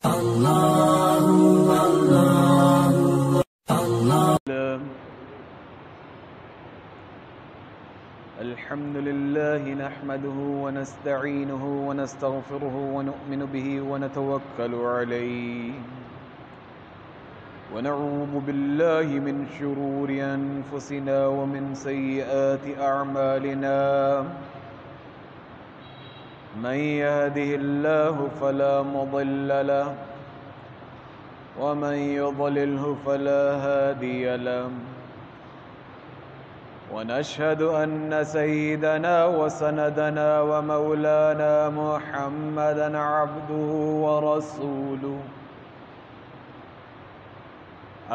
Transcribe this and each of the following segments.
الحمد لله نحمده ونستعينه ونستغفره ونؤمن به ونتوكل عليه ونعوذ بالله من شرور أنفسنا ومن سيئات أعمالنا من يهده الله فلا مضل له ومن يضلله فلا هادي له ونشهد أن سيدنا وسندنا ومولانا محمدًا عبده ورسوله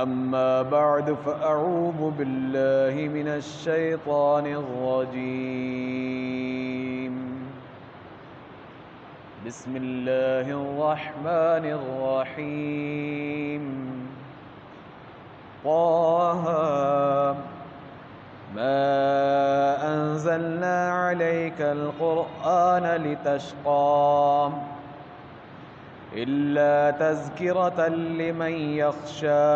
أما بعد فأعوذ بالله من الشيطان الرجيم بسم الله الرحمن الرحيم طه ما أنزلنا عليك القرآن لتشقى إلا تذكرة لمن يخشى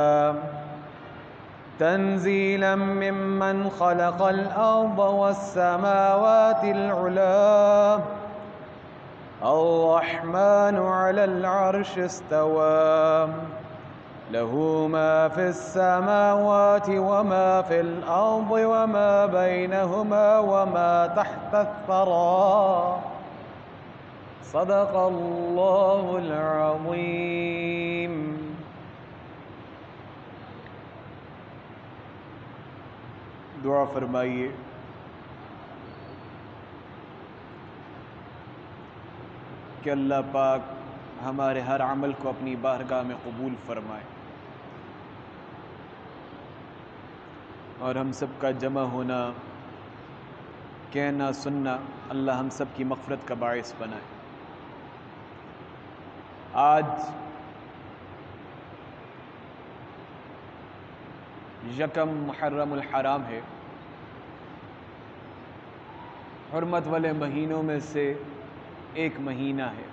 تنزيلا ممن خلق الأرض والسماوات العلى الرحمن على العرش استوى له ما في السماوات وما في الأرض وما بينهما وما تحت الثرى صدق اللہ العظیم۔ دعا فرمائیے کہ اللہ پاک ہمارے ہر عمل کو اپنی بارگاہ میں قبول فرمائے اور ہم سب کا جمع ہونا، کہنا سننا اللہ ہم سب کی مغفرت کا باعث بنائے۔ آج یکم محرم الحرام ہے، حرمت والے مہینوں میں سے ایک مہینہ ہے،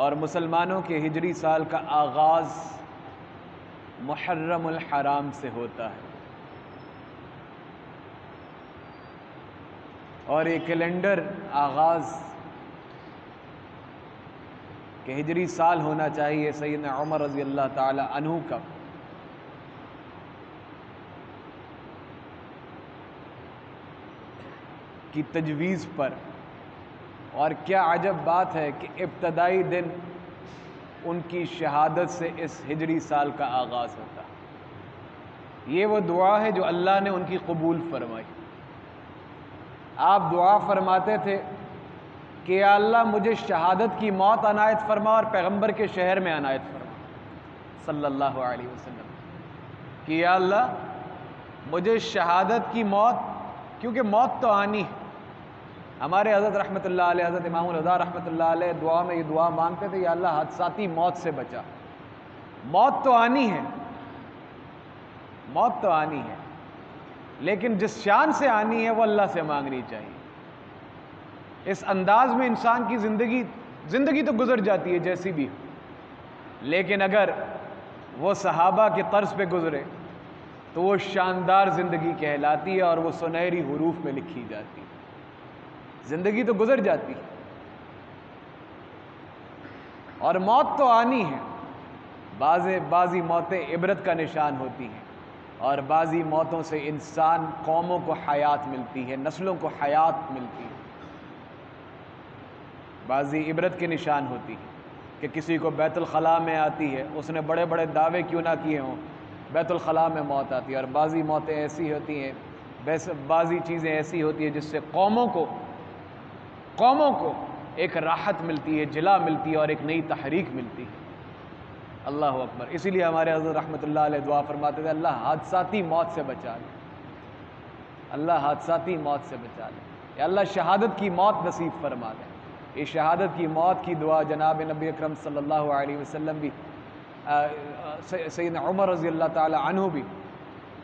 اور مسلمانوں کے ہجری سال کا آغاز محرم الحرام سے ہوتا ہے، اور یہ کیلنڈر آغاز کہ ہجری سال ہونا چاہیے سیدنا عمر رضی اللہ تعالی عنہ کا، کی تجویز پر۔ اور کیا عجب بات ہے کہ ابتدائی دن ان کی شہادت سے اس ہجری سال کا آغاز ہوتا ہے۔ یہ وہ دعا ہے جو اللہ نے ان کی قبول فرمائی۔ آپ دعا فرماتے تھے کہ یا اللہ مجھے شہادت کی موت عنایت فرما اور پیغمبر کے شہر میں عنایت فرما صلی اللہ علیہ وسلم، کہ یا اللہ مجھے شہادت کی موت، کیونکہ موت تو آنی ہے۔ ہمارے حضرت رحمۃ اللہ علیہ، حضرت امام الہدیٰ رحمۃ اللہ علیہ دعا میں یہ دعا مانگتے تھے، یا اللہ حادثاتی موت سے بچا۔ موت تو آنی ہے، موت تو آنی ہے، لیکن جس شان سے آنی ہے وہ اللہ سے مانگنی چاہیے۔ اس انداز میں انسان کی زندگی تو گزر جاتی ہے جیسی بھی ہو، لیکن اگر وہ صحابہ کے طرز پہ گزرے تو وہ شاندار زندگی کہلاتی ہے اور وہ سنہری حروف میں لکھی جاتی ہے۔ زندگی تو گزر جاتی ہے اور موت تو آنی ہے۔ بعضی موتیں عبرت کا نشان ہوتی ہیں، اور بعضی موتوں سے انسان قوموں کو حیات ملتی ہے، نسلوں کو حیات ملتی ہے۔ بعضی عبرت کے نشان ہوتی ہے کہ کسی کو بیت الخلاء میں آتی ہے، اس نے بڑے بڑے دعوے کیوں نہ کیے ہوں، بیت الخلاء میں موت آتی ہے۔ اور بعضی موتیں ایسی ہوتی ہیں، بعضی چیزیں ایسی ہوتی ہیں جس سے قوموں کو ایک راحت ملتی ہے، جلا ملتی ہے اور ایک نئی تحریک ملتی ہے۔ اللہ اکبر۔ اسی لیے ہمارے حضرت رحمۃ اللہ علیہ دعا فرماتے تھے، اللہ حادثاتی موت سے بچا لے، اللہ حادثاتی موت سے بچا لے، یا اللہ شہادت کی موت نصیب فرما دے۔ یہ شہادت کی موت کی دعا جناب نبی اکرم صلی اللہ علیہ وسلم بھی، سیدنا عمر رضی اللہ تعالی عنہ بھی،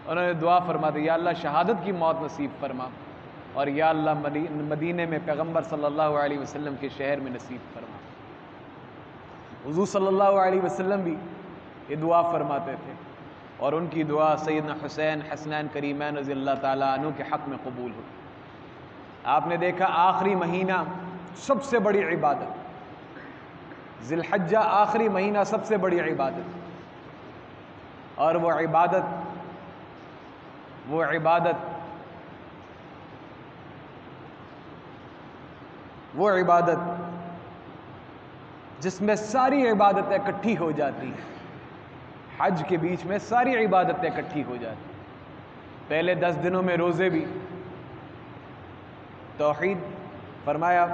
انہوں نے دعا فرما دی، یا اللہ شہادت کی موت نصیب فرما، اور یا اللہ مدینے میں پیغمبر صلی اللہ علیہ وسلم کے شہر میں نصیب فرما۔ حضور صلی اللہ علیہ وسلم بھی یہ دعا فرماتے تھے، اور ان کی دعا سیدنا حسین حسنین کریمین رضی اللہ تعالیٰ عنہ کے حق میں قبول ہوئی۔ آپ نے دیکھا آخری مہینہ سب سے بڑی عبادت، ذی الحجہ آخری مہینہ سب سے بڑی عبادت، اور وہ عبادت جس میں ساری عبادتیں اکٹھی ہو جاتی ہیں، حج کے بیچ میں ساری عبادتیں اکٹھی ہو جاتی ہیں۔ پہلے 10 دنوں میں روزے بھی، توحید فرمایا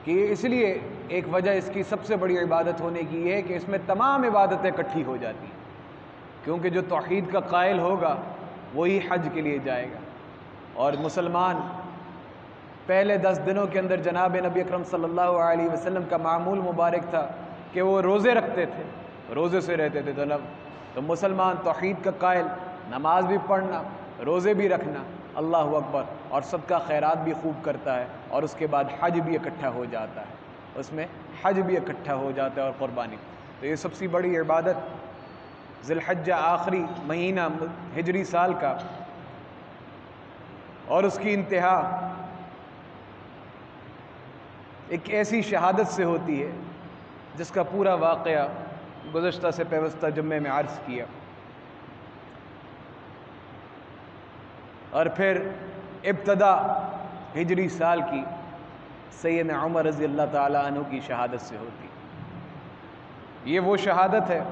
کہ اس لیے ایک وجہ اس کی سب سے بڑی عبادت ہونے کی یہ ہے کہ اس میں تمام عبادتیں اکٹھی ہو جاتی ہیں، کیونکہ جو توحید کا قائل ہوگا وہی حج کے لیے جائے گا۔ اور مسلمان پہلے 10 دنوں کے اندر جناب نبی اکرم صلی اللہ علیہ وسلم کا معمول مبارک تھا کہ وہ روزے رکھتے تھے، روزے سے رہتے تھے۔ تو مسلمان توحید کا قائل، نماز بھی پڑھنا، روزے بھی رکھنا، اللہ اکبر، اور صدقہ خیرات بھی خوب کرتا ہے، اور اس کے بعد حج بھی اکٹھا ہو جاتا ہے، اس میں حج بھی اکٹھا ہو جاتا ہے اور قربانی۔ تو یہ سب سے بڑی عبادت ذی الحجہ آخری مہینہ ہجری سال کا، اور اس کی انتہا ایک ایسی شہادت سے ہوتی ہے جس کا پورا واقعہ گزشتہ سے پیوستہ جمعے میں عرض کیا۔ اور پھر ابتدا ہجری سال کی سیدنا عمر رضی اللہ تعالیٰ عنہ کی شہادت سے ہوتی۔ یہ وہ شہادت ہے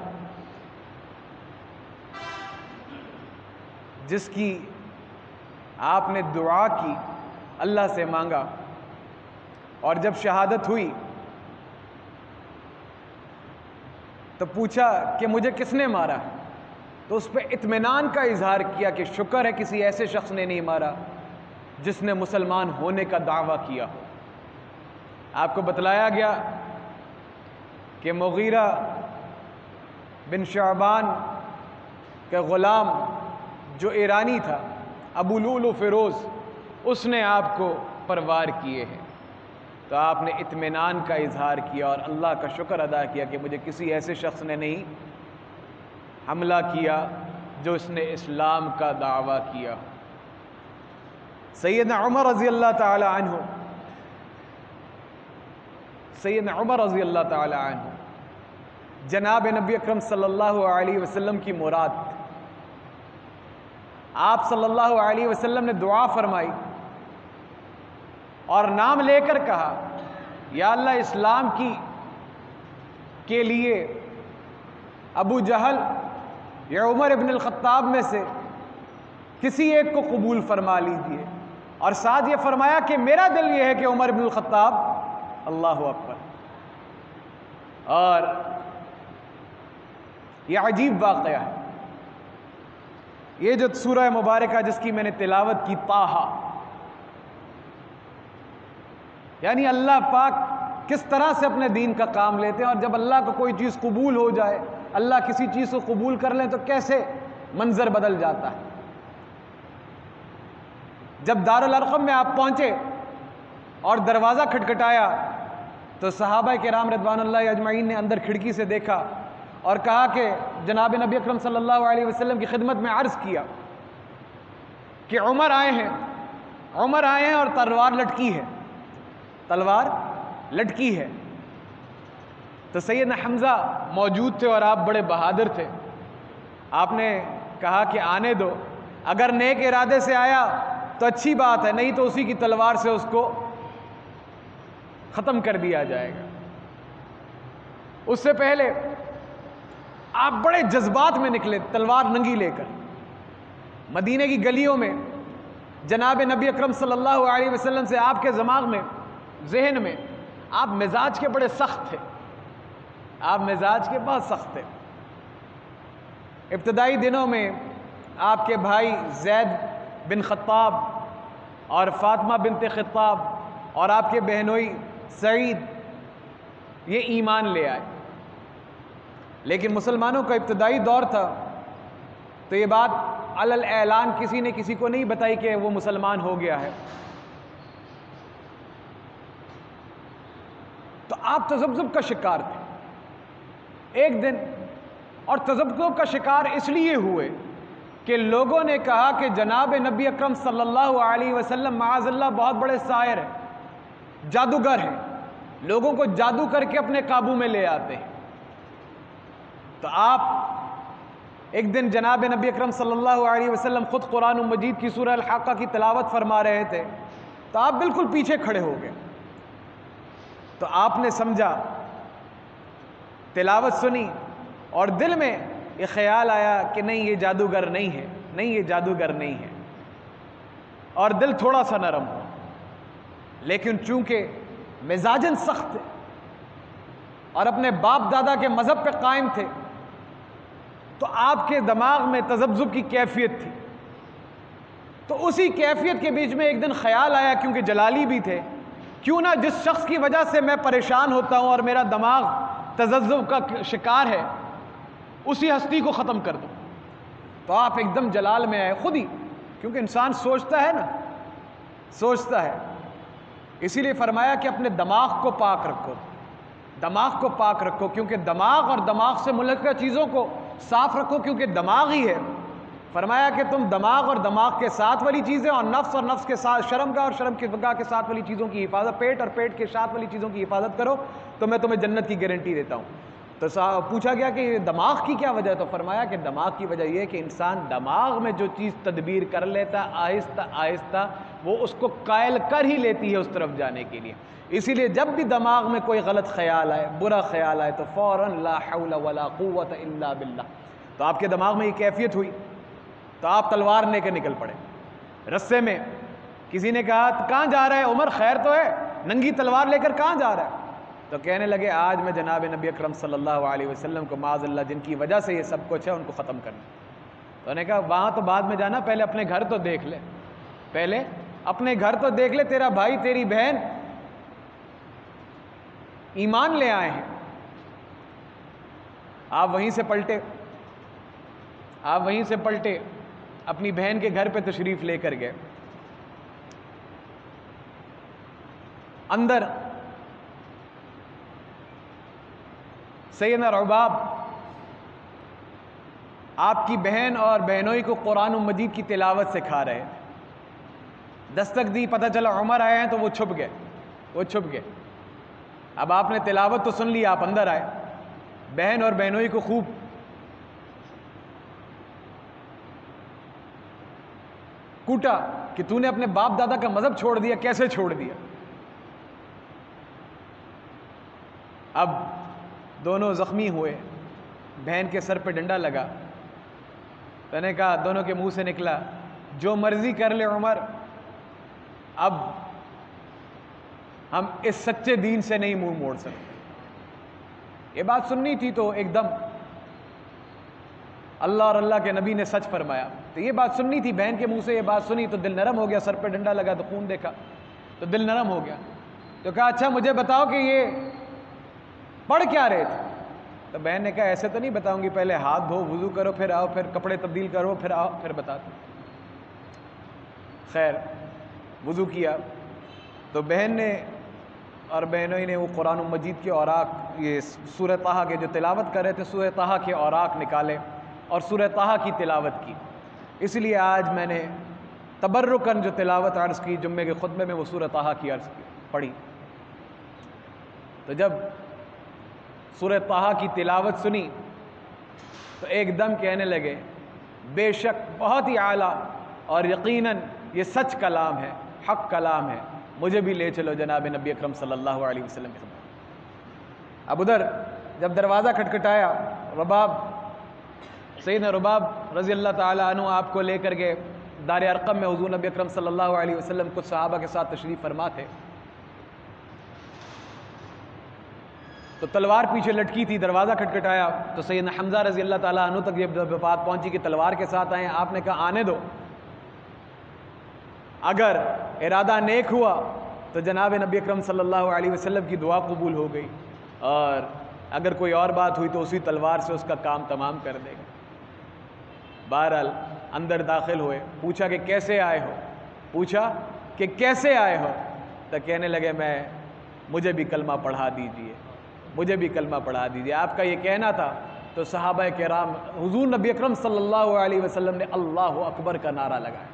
جس کی آپ نے دعا کی، اللہ سے مانگا، اور جب شہادت ہوئی تو پوچھا کہ مجھے کس نے مارا، تو اس پہ اطمینان کا اظہار کیا کہ شکر ہے کسی ایسے شخص نے نہیں مارا جس نے مسلمان ہونے کا دعویٰ کیا ہو۔ آپ کو بتلایا گیا کہ مغیرہ بن شعبان کا غلام جو ایرانی تھا، ابو لؤلؤ فیروز، اس نے آپ کو پروار کیے ہیں۔ تو آپ نے اطمینان کا اظہار کیا اور اللہ کا شکر ادا کیا کہ مجھے کسی ایسے شخص نے نہیں حملہ کیا جو اس نے اسلام کا دعویٰ کیا۔ سیدنا عمر رضی اللہ تعالی عنہ جناب نبی اکرم صلی اللہ علیہ وسلم کی مراد، آپ صلی اللہ علیہ وسلم نے دعا فرمائی اور نام لے کر کہا، یا اللہ اسلام کے لیے ابو جہل یا عمر ابن الخطاب میں سے کسی ایک کو قبول فرما لیجئے، اور ساتھ یہ فرمایا کہ میرا دل یہ ہے کہ عمر ابن الخطاب، اللہ اکبر۔ اور یہ عجیب واقعہ ہے، یہ جو سورہ مبارکہ جس کی میں نے تلاوت کی، طٰہٰ، یعنی اللہ پاک کس طرح سے اپنے دین کا کام لیتے ہیں، اور جب اللہ کو کوئی چیز قبول ہو جائے، اللہ کسی چیز کو قبول کر لیں تو کیسے منظر بدل جاتا ہے۔ جب دارالارقم میں آپ پہنچے اور دروازہ کھٹکھٹایا تو صحابہ کرام رضوان اللہ اجمعین نے اندر کھڑکی سے دیکھا اور کہا کہ جناب نبی اکرم صلی اللہ علیہ وسلم کی خدمت میں عرض کیا کہ عمر آئے ہیں اور تلوار لٹکی ہے۔ تو سیدنا حمزہ موجود تھے اور آپ بڑے بہادر تھے، آپ نے کہا کہ آنے دو، اگر نیک ارادے سے آیا تو اچھی بات ہے، نہیں تو اسی کی تلوار سے اس کو ختم کر دیا جائے گا۔ اس سے پہلے آپ بڑے جذبات میں نکلے، تلوار ننگی لے کر مدینے کی گلیوں میں۔ جناب نبی اکرم صلی اللہ علیہ وسلم سے آپ کے دماغ میں، ذہن میں، آپ مزاج کے بڑے سخت تھے، آپ مزاج کے بہت سخت تھے۔ ابتدائی دنوں میں آپ کے بھائی زید بن خطاب اور فاطمہ بنت خطاب اور آپ کے بہنوئی سعید یہ ایمان لے آئے، لیکن مسلمانوں کا ابتدائی دور تھا تو یہ بات علل اعلان کسی نے کسی کو نہیں بتائی کہ وہ مسلمان ہو گیا ہے. تو آپ تذبذب کا شکار تھے ایک دن، اور تذبذب کا شکار اس لیے ہوئے کہ لوگوں نے کہا کہ جناب نبی اکرم صلی اللہ علیہ وسلم معاذ اللہ بہت بڑے ساحر ہیں، جادوگر ہیں، لوگوں کو جادو کر کے اپنے قابو میں لے آتے ہیں. تو آپ ایک دن جناب نبی اکرم صلی اللہ علیہ وسلم خود قرآن مجید کی سورہ الحاقہ کی تلاوت فرما رہے تھے، تو آپ بالکل پیچھے کھڑے ہو گئے. تو آپ نے سمجھا، تلاوت سنی، اور دل میں یہ خیال آیا کہ نہیں یہ جادوگر نہیں ہے، نہیں یہ جادوگر نہیں ہے، اور دل تھوڑا سا نرم ہو. لیکن چونکہ مزاجن سخت تھے اور اپنے باپ دادا کے مذہب پہ قائم تھے، تو آپ کے دماغ میں تذبذب کی کیفیت تھی. تو اسی کیفیت کے بیچ میں ایک دن خیال آیا، کیونکہ جلالی بھی تھے، کیوں نہ جس شخص کی وجہ سے میں پریشان ہوتا ہوں اور میرا دماغ تذبذب کا شکار ہے، اسی ہستی کو ختم کر دوں. تو آپ ایک دم جلال میں آئے خود ہی، کیونکہ انسان سوچتا ہے نا، سوچتا ہے. اسی لیے فرمایا کہ اپنے دماغ کو پاک رکھو، دماغ کو پاک رکھو، کیونکہ دماغ اور دماغ سے ملحقہ چیزوں کو صاف رکھو، کیونکہ دماغ ہی ہے. فرمایا کہ تم دماغ اور دماغ کے ساتھ والی چیزیں، اور نفس کے ساتھ، شرمگاہ اور شرمگاہ کے ساتھ والی چیزوں کی حفاظت، پیٹ اور پیٹ کے ساتھ والی چیزوں کی حفاظت کرو تو میں تمہیں جنت کی گارنٹی دیتا ہوں. تو پوچھا گیا کہ دماغ کی کیا وجہ ہے؟ تو فرمایا کہ دماغ کی وجہ یہ ہے کہ انسان دماغ میں جو چیز تدبیر کر لیتا آہستہ آہستہ وہ اس کو قائل کر ہی لیتی ہے اس طرف جانے کے لیے. اسی لیے جب بھی دماغ میں کوئی غلط خیال آئے، برا خیال آئے، تو فوراً لا حول ولا قوت الا باللہ. تو آپ کے دماغ میں یہ کیفیت ہوئی، تو آپ تلوار لے کے نکل پڑے. رستے میں کسی نے کہا کہاں جا رہا ہے عمر، خیر تو ہے، ننگی تلوار لے کر کہاں جا رہا ہے؟ تو کہنے لگے آج میں جناب نبی اکرم صلی اللہ علیہ وسلم کو معاذ اللہ جن کی وجہ سے یہ سب کچھ ہے ان کو ختم کرنا. تو نے کہا وہاں تو بعد میں جانا، پہلے اپنے گھر تو دیکھ لے، پہلے اپنے گھر تو دیکھ لے، تیرا بھائی تیری بہن ایمان لے آئے ہیں. آپ وہیں سے پلٹے، اپنی بہن کے گھر پہ تشریف لے کر گئے. اندر سیدنا رباب آپ کی بہن اور بہنوئی کو قرآن مجید کی تلاوت سکھا رہے. دستک دی، پتہ چلا عمر آئے ہیں، تو وہ چھپ گئے. اب آپ نے تلاوت تو سن لی، آپ اندر آئے، بہن اور بہنوئی کو خوب کوٹا کہ تو نے اپنے باپ دادا کا مذہب چھوڑ دیا، کیسے چھوڑ دیا؟ اب دونوں زخمی ہوئے، بہن کے سر پہ ڈنڈا لگا. میں نے کہا، دونوں کے منہ سے نکلا، جو مرضی کر لے عمر، اب ہم اس سچے دین سے نہیں منہ موڑ سکتے. یہ بات سننی تھی تو ایک دم اللہ اور اللہ کے نبی نے سچ فرمایا، تو یہ بات سننی تھی. بہن کے منہ سے یہ بات سنی تو دل نرم ہو گیا، سر پہ ڈنڈا لگا تو خون دیکھا تو دل نرم ہو گیا. تو کہا اچھا مجھے بتاؤ کہ یہ پڑھ کیا رہے تھے؟ تو بہن نے کہا ایسے تو نہیں بتاؤں گی، پہلے ہاتھ دھو، وضو کرو، پھر آؤ، پھر کپڑے تبدیل کرو، پھر آؤ، پھر بتاتے. خیر وضو کیا تو بہن نے اور بہنوئی نے وہ قرآن مجید کے اوراق، یہ سورہ طٰہٰ کے جو تلاوت کر رہے تھے، سورہ طٰہٰ کے اوراق نکالے اور سورہ طٰہٰ کی تلاوت کی. اس لیے آج میں نے تبرکاً جو تلاوت عرض کی جمعے کے خطبے میں، وہ سورہ طٰہٰ کی عرض کی پڑھی. تو جب سورہ طٰہٰ کی تلاوت سنی تو ایک دم کہنے لگے بے شک بہت ہی اعلیٰ اور یقیناً یہ سچ کلام ہے، حق کلام ہے، مجھے بھی لے چلو جناب نبی اکرم صلی اللہ علیہ وسلم کے خدمت. اب ادھر جب دروازہ کھٹکھٹایا، سیدنا رباب رضی اللہ تعالیٰ عنہ آپ کو لے کر گئے دار ارقم میں. حضور نبی اکرم صلی اللہ علیہ وسلم کچھ صحابہ کے ساتھ تشریف فرما تھے، تو تلوار پیچھے لٹکی تھی. دروازہ کھٹکھٹایا تو سیدنا حمزہ رضی اللہ تعالیٰ عنہ تک یہ بات پہنچی کہ تلوار کے ساتھ آئے. آپ نے کہا آنے دو، اگر ارادہ نیک ہوا تو جناب نبی اکرم صلی اللہ علیہ وسلم کی دعا قبول ہو گئی، اور اگر کوئی اور بات ہوئی تو اسی تلوار سے اس کا کام تمام کر دے گا. بہرحال اندر داخل ہوئے، پوچھا کہ کیسے آئے ہو، پوچھا کہ کیسے آئے ہو، تو کہنے لگے مجھے بھی کلمہ پڑھا دیجئے، مجھے بھی کلمہ پڑھا دیجئے۔ آپ کا یہ کہنا تھا تو صحابہ کرام، حضور نبی اکرم صلی اللہ علیہ وسلم نے اللہ اکبر کا نعرہ لگایا،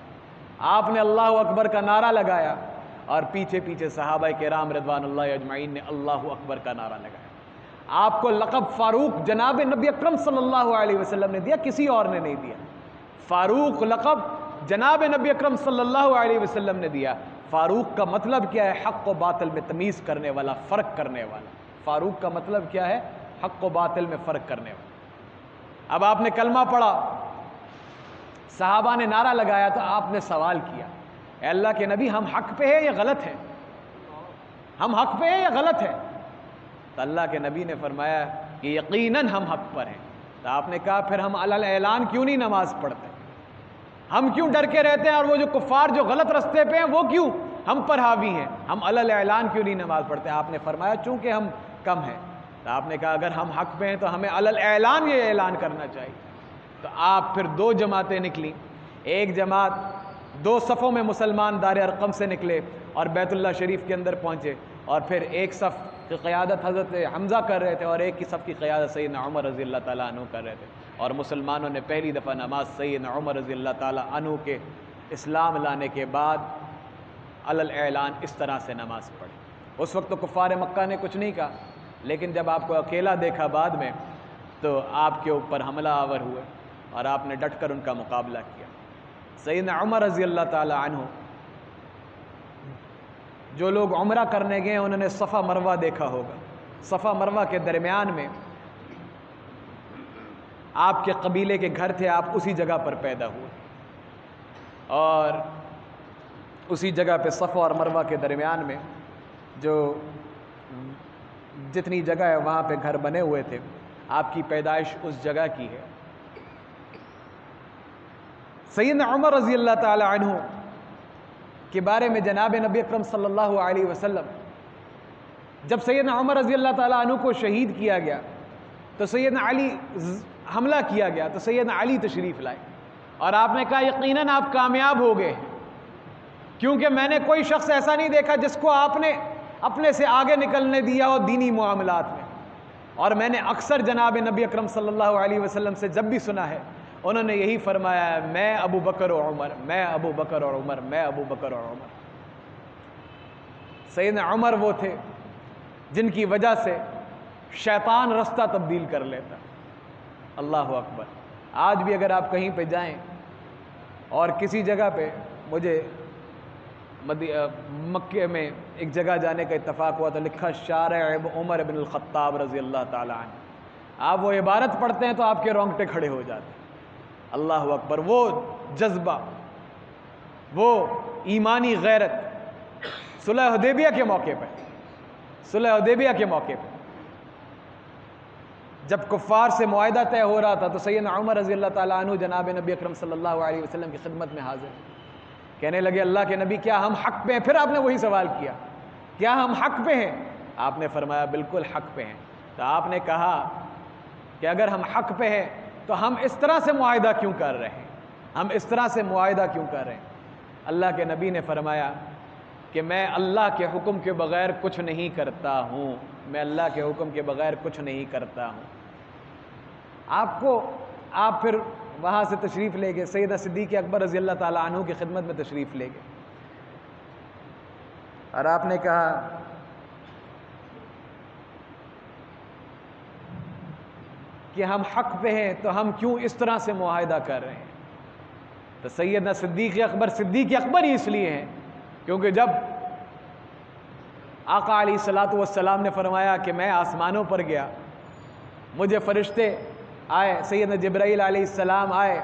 آپ نے اللہ اکبر کا نعرہ لگایا، اور پیچھے پیچھے صحابہ کرام رضوان اللہ اجمعین نے اللہ اکبر کا نعرہ لگایا۔ آپ کو لقب فاروق جناب نبی اکرم صلی اللہ علیہ وسلم نے دیا، کسی اور نے نہیں دیا۔ فاروق لقب جناب نبی اکرم صلی اللہ علیہ وسلم نے دیا۔ فاروق کا مطلب کیا ہے؟ حق و باطل میں تمیز کرنے والا، فرق کرنے والا۔ فاروق کا مطلب کیا ہے؟ حق و باطل میں فرق کرنے والا۔ اب آپ نے کلمہ پڑھا، صحابہ نے نعرہ لگایا تو آپ نے سوال کیا، اے اللہ کے نبی، ہم حق پہ ہیں یا غلط ہیں؟ ہم حق پہ ہیں یا غلط ہیں؟ تو اللہ کے نبی نے فرمایا کہ یقیناً ہم حق پر ہیں۔ تو آپ نے کہا پھر ہم علی اعلان کیوں نہیں نماز پڑھتے؟ ہم کیوں ڈر کے رہتے ہیں، اور وہ جو کفار جو غلط رستے پہ ہیں وہ کیوں ہم پر حاوی ہیں؟ ہم علی اعلان کیوں نہیں نماز پڑھتے؟ آپ نے فرمایا چونکہ ہم کم ہیں۔ تو آپ نے کہا اگر ہم حق پہ ہیں تو ہمیں علی اعلان یہ اعلان کرنا چاہیے۔ تو آپ پھر دو جماعتیں نکلیں، ایک جماعت دو صفوں میں مسلمان دار ارقم سے نکلے اور بیت اللہ شریف کے اندر پہنچے، اور پھر ایک صف کی قیادت حضرت حمزہ کر رہے تھے اور ایک کی صف کی قیادت سیدنا عمر رضی اللہ تعالیٰ عنہ کر رہے تھے، اور مسلمانوں نے پہلی دفعہ نماز سیدنا عمر رضی اللہ تعالیٰ عنہ کے اسلام لانے کے بعد علی الاعلان اس طرح سے نماز پڑھی۔ اس وقت تو کفار مکہ نے کچھ نہیں کہا، لیکن جب آپ کو اکیلا دیکھا بعد میں تو آپ کے اوپر حملہ آور ہوئے اور آپ نے ڈٹ کر ان کا مقابلہ کیا۔ سیدنا عمر رضی اللہ تعالیٰ عنہ، جو لوگ عمرہ کرنے گئے انہوں نے صفا مروہ دیکھا ہوگا، صفا مروہ کے درمیان میں آپ کے قبیلے کے گھر تھے، آپ اسی جگہ پر پیدا ہوئے، اور اسی جگہ پہ صفا اور مروہ کے درمیان میں جو جتنی جگہ ہے وہاں پہ گھر بنے ہوئے تھے، آپ کی پیدائش اس جگہ کی ہے۔ سیدنا عمر رضی اللہ تعالی عنہ کے بارے میں جناب نبی اکرم صلی اللہ علیہ وسلم، جب سیدنا عمر رضی اللہ تعالی عنہ کو شہید کیا گیا تو سیدنا علی حملہ کیا گیا تو سیدنا علی تشریف لائے، اور آپ نے کہا یقیناً آپ کامیاب ہو گئے، کیونکہ میں نے کوئی شخص ایسا نہیں دیکھا جس کو آپ نے اپنے سے آگے نکلنے دیا ہو دینی معاملات میں۔ اور میں نے اکثر جناب نبی اکرم صلی اللہ علیہ وسلم سے جب بھی سنا ہے انہوں نے یہی فرمایا ہے، میں ابو بکر و عمر، میں ابو بکر اور عمر، میں ابو بکر اور عمر۔ سیدنا عمر وہ تھے جن کی وجہ سے شیطان رستہ تبدیل کر لیتا۔ اللہ اکبر۔ آج بھی اگر آپ کہیں پہ جائیں اور کسی جگہ پہ، مجھے مکے میں ایک جگہ جانے کا اتفاق ہوا تو لکھا شارع عمر بن الخطاب رضی اللہ تعالی عنہ، آپ وہ عبارت پڑھتے ہیں تو آپ کے رونگٹے کھڑے ہو جاتے ہیں۔ اللہ اکبر۔ وہ جذبہ، وہ ایمانی غیرت صلح حدیبیہ کے موقع پہ، صلح حدیبیہ کے موقع پہ جب کفار سے معاہدہ طے ہو رہا تھا تو سیدنا عمر رضی اللہ تعالیٰ عنہ جناب نبی اکرم صلی اللہ علیہ وسلم کی خدمت میں حاضر، کہنے لگے اللہ کے نبی کیا ہم حق پہ ہیں؟ پھر آپ نے وہی سوال کیا، کیا ہم حق پہ ہیں؟ آپ نے فرمایا بالکل حق پہ ہیں۔ تو آپ نے کہا کہ اگر ہم حق پہ ہیں تو ہم اس طرح سے معاہدہ کیوں کر رہے ہیں؟ ہم اس طرح سے معاہدہ کیوں کر رہے ہیں؟ اللہ کے نبی نے فرمایا کہ میں اللہ کے حکم کے بغیر کچھ نہیں کرتا ہوں، میں اللہ کے حکم کے بغیر کچھ نہیں کرتا ہوں۔ آپ پھر وہاں سے تشریف لے گئے، سیدنا صدیق اکبر رضی اللہ تعالیٰ عنہ کی خدمت میں تشریف لے گئے، اور آپ نے کہا کہ ہم حق پہ ہیں تو ہم کیوں اس طرح سے معاہدہ کر رہے ہیں؟ تو سیدنا صدیق اکبر ہی اس لیے ہیں کیونکہ جب آقا علیہ الصلوۃ والسلام نے فرمایا کہ میں آسمانوں پر گیا، مجھے فرشتے آئے، سیدنا جبرائیل علیہ السلام آئے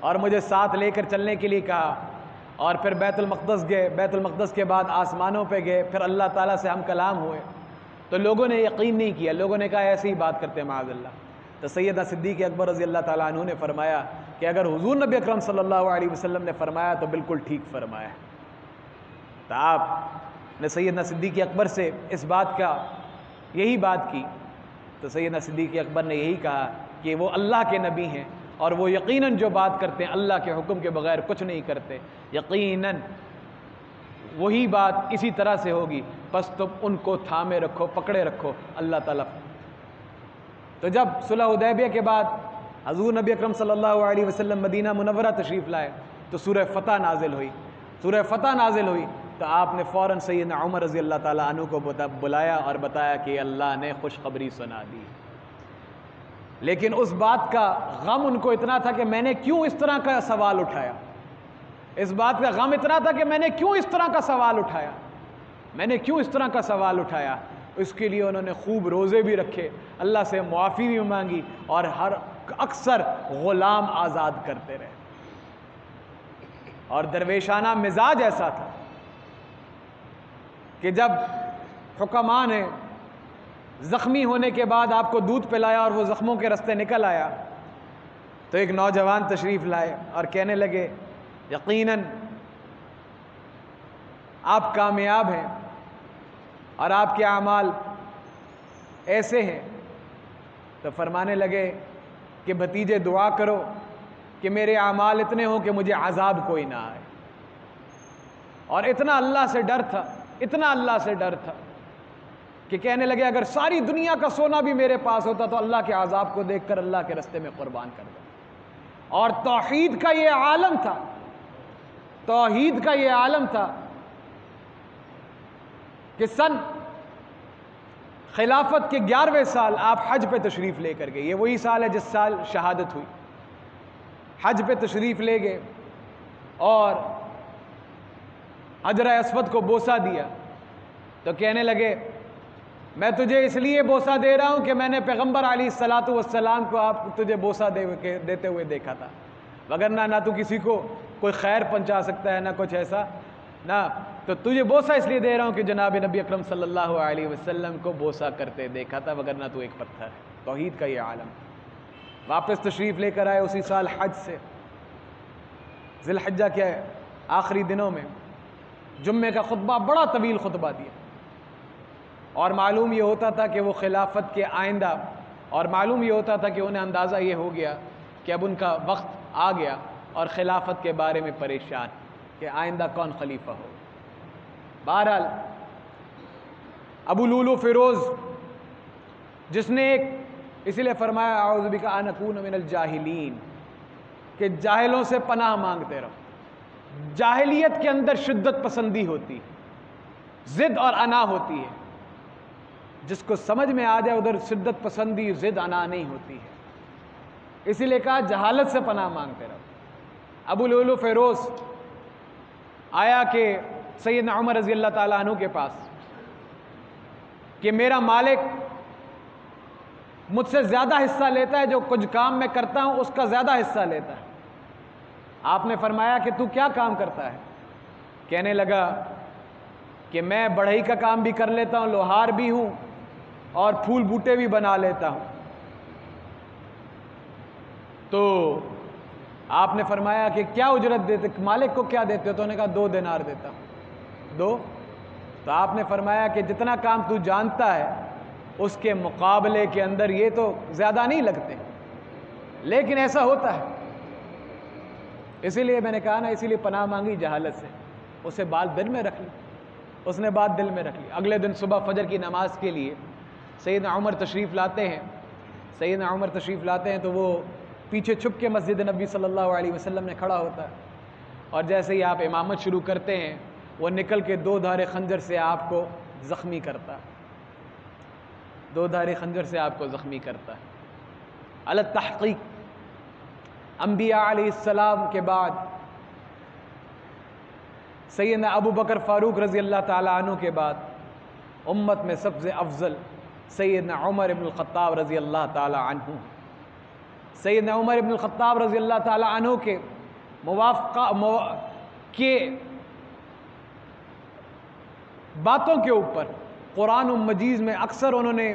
اور مجھے ساتھ لے کر چلنے کے لیے کہا، اور پھر بیت المقدس گئے، بیت المقدس کے بعد آسمانوں پہ گئے، پھر اللہ تعالیٰ سے ہم کلام ہوئے، تو لوگوں نے یقین نہیں کیا، لوگوں نے کہا ایسے ہی بات کرتے ہیں معاذ اللہ۔ تو سیدنا صدیق اکبر رضی اللہ تعالیٰ عنہ نے فرمایا کہ اگر حضور نبی اکرم صلی اللہ علیہ وسلم نے فرمایا تو بالکل ٹھیک فرمایا۔ تو آپ نے سیدنا صدیق اکبر سے اس بات کا یہی بات کی، تو سیدنا صدیق اکبر نے یہی کہا کہ وہ اللہ کے نبی ہیں اور وہ یقیناً جو بات کرتے ہیں اللہ کے حکم کے بغیر کچھ نہیں کرتے، یقیناً وہی بات اسی طرح سے ہوگی، بس تم ان کو تھامے رکھو، پکڑے رکھو اللہ تعالیٰ۔ تو جب صلح حدیبیہ کے بعد حضور نبی اکرم صلی اللہ علیہ وسلم مدینہ منورہ تشریف لائے تو سورہ فتح نازل ہوئی۔ سورہ فتح نازل ہوئی تو آپ نے فوراً سیدنا عمر رضی اللہ تعالیٰ عنہ کو بلایا اور بتایا کہ اللہ نے خوشخبری سنا دی۔ لیکن اس بات کا غم ان کو اتنا تھا کہ میں نے کیوں اس طرح کا سوال اٹھایا، اس بات کا غم اتنا تھا کہ میں نے کیوں اس طرح کا سوال اٹھایا، میں نے کیوں اس طرح کا سوال اٹھایا۔ اس کے لیے انہوں نے خوب روزے بھی رکھے، اللہ سے معافی بھی مانگی اور اکثر غلام آزاد کرتے رہے۔ اور درویشانہ مزاج ایسا تھا کہ جب حکماء نے زخمی ہونے کے بعد آپ کو دودھ پلایا اور وہ زخموں کے رستے نکل آیا تو ایک نوجوان تشریف لائے اور کہنے لگے یقیناً آپ کامیاب ہیں اور آپ کے اعمال ایسے ہیں۔ تو فرمانے لگے کہ بھتیجے دعا کرو کہ میرے اعمال اتنے ہوں کہ مجھے عذاب کوئی نہ آئے۔ اور اتنا اللہ سے ڈر تھا، اتنا اللہ سے ڈر تھا کہ کہنے لگے اگر ساری دنیا کا سونا بھی میرے پاس ہوتا تو اللہ کے عذاب کو دیکھ کر اللہ کے رستے میں قربان کر دوں۔ اور توحید کا یہ عالم تھا، توحید کا یہ عالم تھا کہ سن خلافت کے 11ویں سال آپ حج پہ تشریف لے کر گئے۔ یہ وہی سال ہے جس سال شہادت ہوئی۔ حج پہ تشریف لے گئے اور حجر اسود کو بوسہ دیا تو کہنے لگے میں تجھے اس لیے بوسہ دے رہا ہوں کہ میں نے پیغمبر علیہ الصلاۃ والسلام کو آپ تجھے بوسہ دیتے ہوئے دیکھا تھا، وگرنہ نہ تو کسی کو کوئی خیر پہنچا سکتا ہے نہ کچھ ایسا، نہ تو تجھے بوسہ اس لیے دے رہا ہوں کہ جناب نبی اکرم صلی اللہ علیہ وسلم کو بوسہ کرتے دیکھا تھا، وگرنہ تو ایک پتھر ہے۔ توحید کا یہ عالم۔ واپس تشریف لے کر آئے اسی سال حج سے، ذی الحجہ کے آخری دنوں میں جمعے کا خطبہ، بڑا طویل خطبہ دیا، اور معلوم یہ ہوتا تھا کہ وہ خلافت کے آئندہ، اور معلوم یہ ہوتا تھا کہ انہیں اندازہ یہ ہو گیا کہ اب ان کا وقت آ گیا اور خلافت کے بارے میں پریشان کہ آئندہ کون خلیفہ ہو۔ بہرحال ابو لولو فیروز جس نے اس لیے فرمایا اعوذ بک ان اکون من الجاہلین کہ جاہلوں سے پناہ مانگتے رہو۔ جاہلیت کے اندر شدت پسندی ہوتی ہے، ضد اور انا ہوتی ہے، جس کو سمجھ میں آ جائے ادھر شدت پسندی ضد انا نہیں ہوتی ہے، اسی لیے کہا جہالت سے پناہ مانگتے رہو۔ ابو لولو فیروز آیا کہ سیدنا عمر رضی اللہ تعالیٰ عنہ کے پاس کہ میرا مالک مجھ سے زیادہ حصہ لیتا ہے، جو کچھ کام میں کرتا ہوں اس کا زیادہ حصہ لیتا ہے۔ آپ نے فرمایا کہ تو کیا کام کرتا ہے؟ کہنے لگا کہ میں بڑھئی کا کام بھی کر لیتا ہوں، لوہار بھی ہوں اور پھول بوٹے بھی بنا لیتا ہوں۔ تو آپ نے فرمایا کہ کیا اجرت دیتے، مالک کو کیا دیتے ہو؟ تو انہوں نے کہا 2 دینار دیتا ہوں۔ 2؟ تو آپ نے فرمایا کہ جتنا کام تو جانتا ہے اس کے مقابلے کے اندر یہ تو زیادہ نہیں لگتے، لیکن ایسا ہوتا ہے۔ اسی لیے میں نے کہا نا، اسی لیے پناہ مانگی جہالت سے۔ اسے بات دل میں رکھ لی، اس نے بات دل میں رکھ لی۔ اگلے دن صبح فجر کی نماز کے لیے سیدنا عمر تشریف لاتے ہیں، سیدنا عمر تشریف لاتے ہیں تو وہ پیچھے چھپ کے مسجد نبی صلی اللہ علیہ وسلم نے کھڑا ہوتا ہے، اور جیسے ہی آپ امامت شروع کرتے ہیں وہ نکل کے 2 دھارے خنجر سے آپ کو زخمی کرتا ہے، 2 دھارے خنجر سے آپ کو زخمی کرتا ہے۔ علی التحقیق انبیاء علیہ السلام کے بعد سیدنا ابو بکر فاروق رضی اللہ تعالیٰ عنہ کے بعد امت میں سب سے افضل سیدنا عمر ابن الخطاب رضی اللہ تعالیٰ عنہ۔ سیدنا عمر ابن الخطاب رضی اللہ تعالیٰ عنہ کے کے باتوں کے اوپر قرآن مجید میں اکثر انہوں نے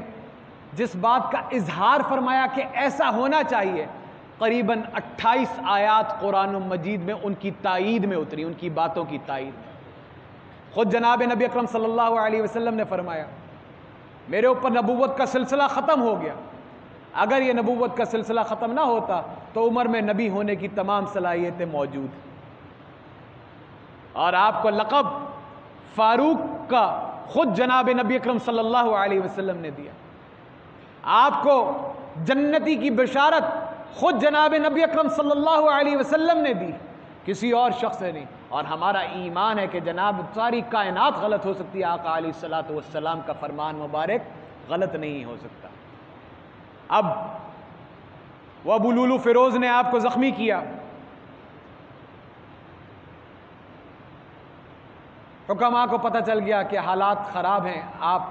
جس بات کا اظہار فرمایا کہ ایسا ہونا چاہیے، قریباً 28 آیات قرآن مجید میں ان کی تائید میں اتری، ان کی باتوں کی تائید میں۔ خود جناب نبی اکرم صلی اللہ علیہ وسلم نے فرمایا میرے اوپر نبوت کا سلسلہ ختم ہو گیا، اگر یہ نبوت کا سلسلہ ختم نہ ہوتا تو عمر میں نبی ہونے کی تمام صلاحیتیں موجود ہیں، اور آپ کو لقب فاروق کا خود جناب نبی اکرم صلی اللہ علیہ وسلم نے دیا، آپ کو جنتی کی بشارت خود جناب نبی اکرم صلی اللہ علیہ وسلم نے دی، کسی اور شخص نے نہیں۔ اور ہمارا ایمان ہے کہ جناب ساری کائنات غلط ہو سکتی ہے، آقا علیہ الصلوۃ والسلام کا فرمان مبارک غلط نہیں ہو سکتا۔ اب وہ ابو لولو فیروز نے آپ کو زخمی کیا، حکماء کو پتہ چل گیا کہ حالات خراب ہیں، آپ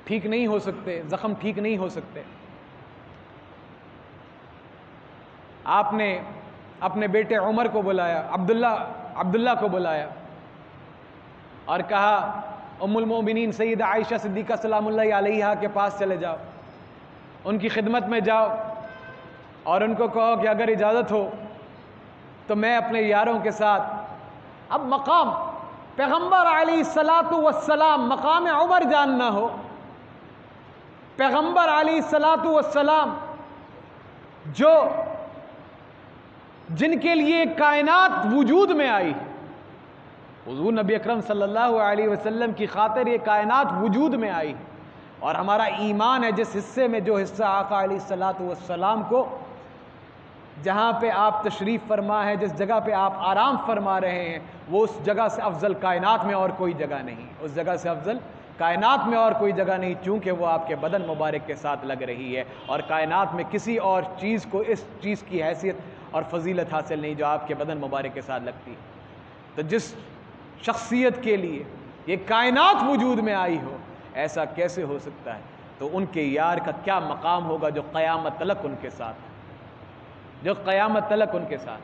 ٹھیک نہیں ہو سکتے، زخم ٹھیک نہیں ہو سکتے۔ آپ نے اپنے بیٹے عمر کو بلایا، عبداللہ کو بلایا اور کہا ام المومنین سیدہ عائشہ صدیقہ سلام اللہ علیہا کے پاس چلے جاؤ، ان کی خدمت میں جاؤ اور ان کو کہو کہ اگر اجازت ہو تو میں اپنے یاروں کے ساتھ، اب مقام پیغمبر علیہ الصلاۃ والسلام، مقام عمر جاننا ہو، پیغمبر علیہ الصلاۃ والسلام جو جن کے لیے کائنات وجود میں آئی، حضور نبی اکرم صلی اللہ علیہ وسلم کی خاطر یہ کائنات وجود میں آئی، اور ہمارا ایمان ہے جس حصے میں جو حصہ آقا علیہ الصلاۃ والسلام کو، جہاں پہ آپ تشریف فرما ہے، جس جگہ پہ آپ آرام فرما رہے ہیں، وہ اس جگہ سے افضل کائنات میں اور کوئی جگہ نہیں، اس جگہ سے افضل کائنات میں اور کوئی جگہ نہیں، چونکہ وہ آپ کے بدن مبارک کے ساتھ لگ رہی ہے، اور کائنات میں کسی اور چیز کو اس چیز کی حیثیت اور فضیلت حاصل نہیں جو آپ کے بدن مبارک کے ساتھ لگتی ہے۔ تو جس شخصیت کے لیے یہ کائنات وجود میں آئی ہو، ایسا کیسے ہو سکتا ہے؟ تو ان کے یار کا کیا مقام ہوگا جو قیامت تلک ان کے ساتھ، جو قیامت تلک ان کے ساتھ۔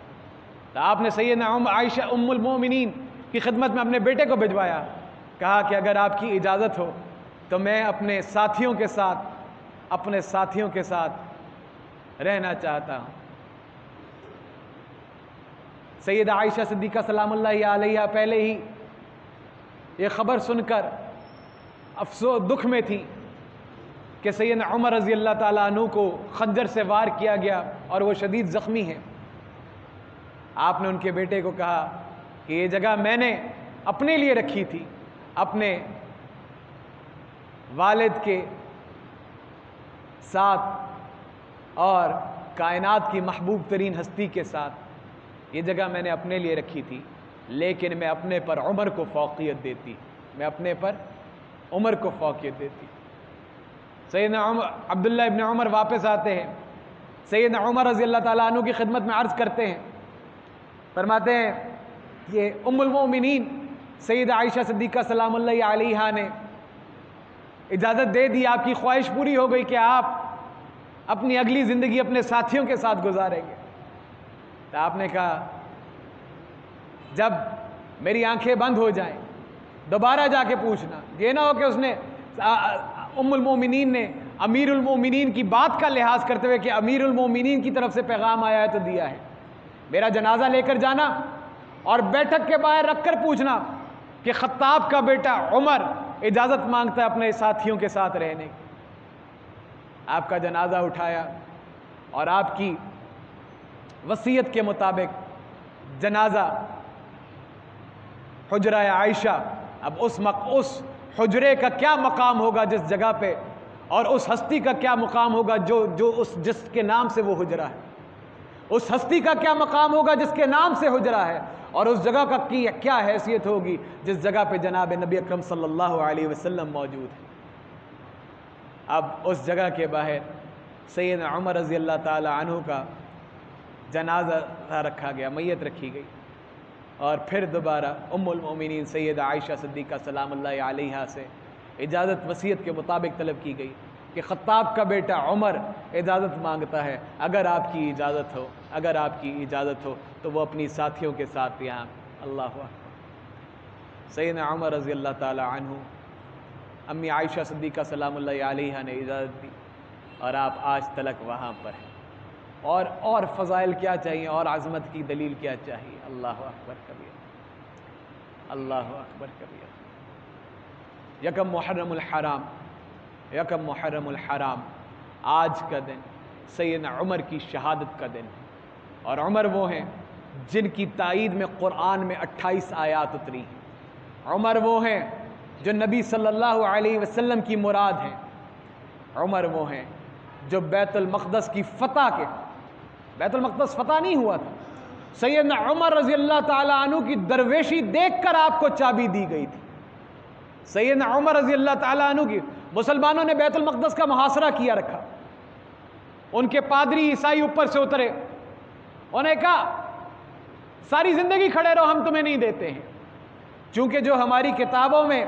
تو آپ نے سیدنا عائشہ ام المومنین کی خدمت میں اپنے بیٹے کو بھجوایا، کہا کہ اگر آپ کی اجازت ہو تو میں اپنے ساتھیوں کے ساتھ رہنا چاہتا ہوں۔ سیدہ عائشہ صدیقہ سلام اللہ علیہ پہلے ہی یہ خبر سن کر افسوس دکھ میں تھی کہ سیدنا عمر رضی اللہ تعالیٰ عنہ کو خنجر سے وار کیا گیا اور وہ شدید زخمی ہیں۔ آپ نے ان کے بیٹے کو کہا کہ یہ جگہ میں نے اپنے لیے رکھی تھی، اپنے والد کے ساتھ اور کائنات کی محبوب ترین ہستی کے ساتھ، یہ جگہ میں نے اپنے لیے رکھی تھی، لیکن میں اپنے پر عمر کو فوقیت دیتی، سیدنا عبداللہ ابن عمر واپس آتے ہیں، سیدنا عمر رضی اللہ تعالیٰ عنہ کی خدمت میں عرض کرتے ہیں، فرماتے ہیں کہ ام المومنین سیدہ عائشہ صدیقہ سلام اللہ علیہا نے اجازت دے دی، آپ کی خواہش پوری ہو گئی کہ آپ اپنی اگلی زندگی اپنے ساتھیوں کے ساتھ گزاریں گے۔ تو آپ نے کہا جب میری آنکھیں بند ہو جائیں دوبارہ جا کے پوچھنا، یہ نہ ہو کہ اس نے ام المومنین نے امیر المومنین کی بات کا لحاظ کرتے ہوئے کہ امیر المومنین کی طرف سے پیغام آیا ہے تو دیا ہے، میرا جنازہ لے کر جانا اور بیٹھک کے باہر رکھ کر پوچھنا کہ خطاب کا بیٹا عمر اجازت مانگتا ہے اپنے ساتھیوں کے ساتھ رہنے کی۔ آپ کا جنازہ اٹھایا اور آپ کی وصیت کے مطابق جنازہ حجرہ عائشہ، اب اس حجرے کا کیا مقام ہوگا جس جگہ پہ، اور اس ہستی کا کیا مقام ہوگا جس کے نام سے وہ حجرہ ہے، اس ہستی کا کیا مقام ہوگا جس کے نام سے حجرہ ہے، اور اس جگہ کا کیا حیثیت ہوگی جس جگہ پہ جناب نبی اکرم صلی اللہ علیہ وسلم موجود ہے۔ اب اس جگہ کے باہر سیدنا عمر رضی اللہ تعالی عنہ کا جنازہ رکھا گیا، میت رکھی گئی، اور پھر دوبارہ ام المومنین سیدہ عائشہ صدیقہ سلام اللہ علیہا سے اجازت وصیت کے مطابق طلب کی گئی کہ خطاب کا بیٹا عمر اجازت مانگتا ہے، اگر آپ کی اجازت ہو تو وہ اپنی ساتھیوں کے ساتھ یہاں۔ اللہ اکبر۔ سیدنا عمر رضی اللہ تعالی عنہ، امی عائشہ صدیقہ سلام اللہ علیہا نے اجازت دی، اور آپ آج تلک وہاں پر ہیں، اور فضائل کیا چاہیے، اور عظمت کی دلیل کیا چاہیے۔ اللہ اکبر کبیر، اللہ اکبر کبیر۔ یکم محرم الحرام یکم محرم الحرام، آج کا دن سیدنا عمر کی شہادت کا دن ہے، اور عمر وہ ہیں جن کی تائید میں قرآن میں 28 آیات اتری ہیں، عمر وہ ہیں جو نبی صلی اللہ علیہ وسلم کی مراد ہیں، عمر وہ ہیں جو بیت المقدس کی فتح کے، بیت المقدس فتح نہیں ہوا تھا، سیدنا عمر رضی اللہ تعالیٰ عنہ کی درویشی دیکھ کر آپ کو چابی دی گئی تھی، سیدنا عمر رضی اللہ تعالیٰ عنہ کی، مسلمانوں نے بیت المقدس کا محاصرہ کیا رکھا، ان کے پادری عیسائی اوپر سے اترے، انہوں نے کہا ساری زندگی کھڑے رہو، ہم تمہیں نہیں دیتے ہیں، چونکہ جو ہماری کتابوں میں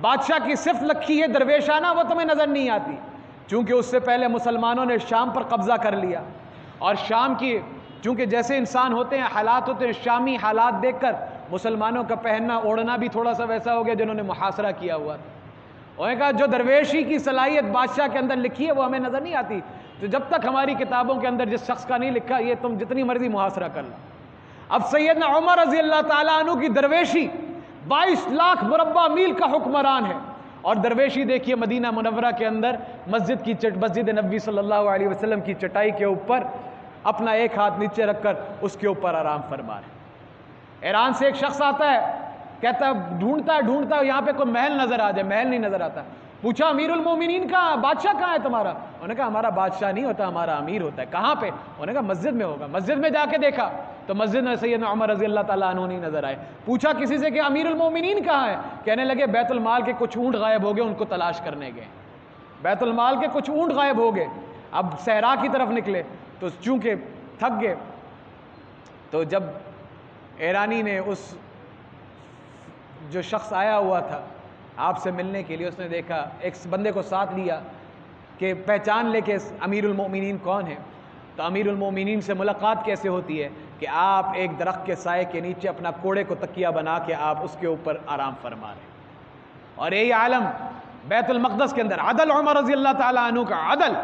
بادشاہ کی صفت لکھی ہے درویشانہ وہ تمہیں نظر نہیں آتی، چونکہ اس سے پہلے مسلمانوں نے شام پر قبضہ کر لیا، اور شام کی چونکہ جیسے انسان ہوتے ہیں حالات ہوتے ہیں، شامی حالات دیکھ کر مسلمانوں کا پہننا اوڑھنا بھی تھوڑا سا ویسا ہو گیا جنہوں نے محاصرہ کیا ہوا تھا، انہوں نے کہا جو درویشی کی صلاحیت بادشاہ کے اندر لکھی ہے وہ ہمیں نظر نہیں آتی، تو جب تک ہماری کتابوں کے اندر جس شخص کا نہیں لکھا یہ تم جتنی مرضی محاصرہ کر لو۔ اب سیدنا عمر رضی اللہ تعالیٰ عنہ کی درویشی 22 لاکھ مربع میل کا حکمران ہے، اور درویشی دیکھیے مدینہ منورہ کے اندر مسجد نبوی صلی اللہ علیہ وسلم کی چٹائی کے اوپر اپنا ایک ہاتھ نیچے رکھ کر اس کے اوپر آرام فرما رہے۔ ایران سے ایک شخص آتا ہے، کہتا ہے ڈھونڈتا ہے یہاں پہ کوئی محل نظر آ جائے، محل نہیں نظر آتا، پوچھا امیر المومنین کہاں، بادشاہ کہاں ہے تمہارا؟ انہوں نے کہا ہمارا بادشاہ نہیں ہوتا، ہمارا امیر ہوتا ہے۔ کہاں پہ؟ انہوں نے کہا مسجد میں ہوگا۔ مسجد میں جا کے دیکھا تو مسجد میں سیدنا عمر رضی اللہ تعالیٰ عنہ نہیں نظر آئے۔ پوچھا کسی سے کہ امیر المومنین کہاں ہے؟ کہنے لگے بیت المال کے کچھ اونٹ غائب ہو گئے، ان کو تلاش کرنے گئے، بیت المال کے کچھ اونٹ غائب ہو گئے۔ اب صحرا کی طرف نکلے تو چونکہ تھک گئے، تو جب ایرانی نے اس جو شخص آیا ہوا تھا آپ سے ملنے کے لیے، اس نے دیکھا ایک بندے کو ساتھ لیا کہ پہچان لے کے امیر المومنین کون ہے، تو امیر المومنین سے ملاقات کیسے ہوتی ہے کہ آپ ایک درخت کے سائے کے نیچے اپنا کوڑے کو تکیہ بنا کے آپ اس کے اوپر آرام فرما رہے ہیں، اور یہی عالم بیت المقدس کے اندر عدل عمر رضی اللہ تعالیٰ عنہ کا عدل،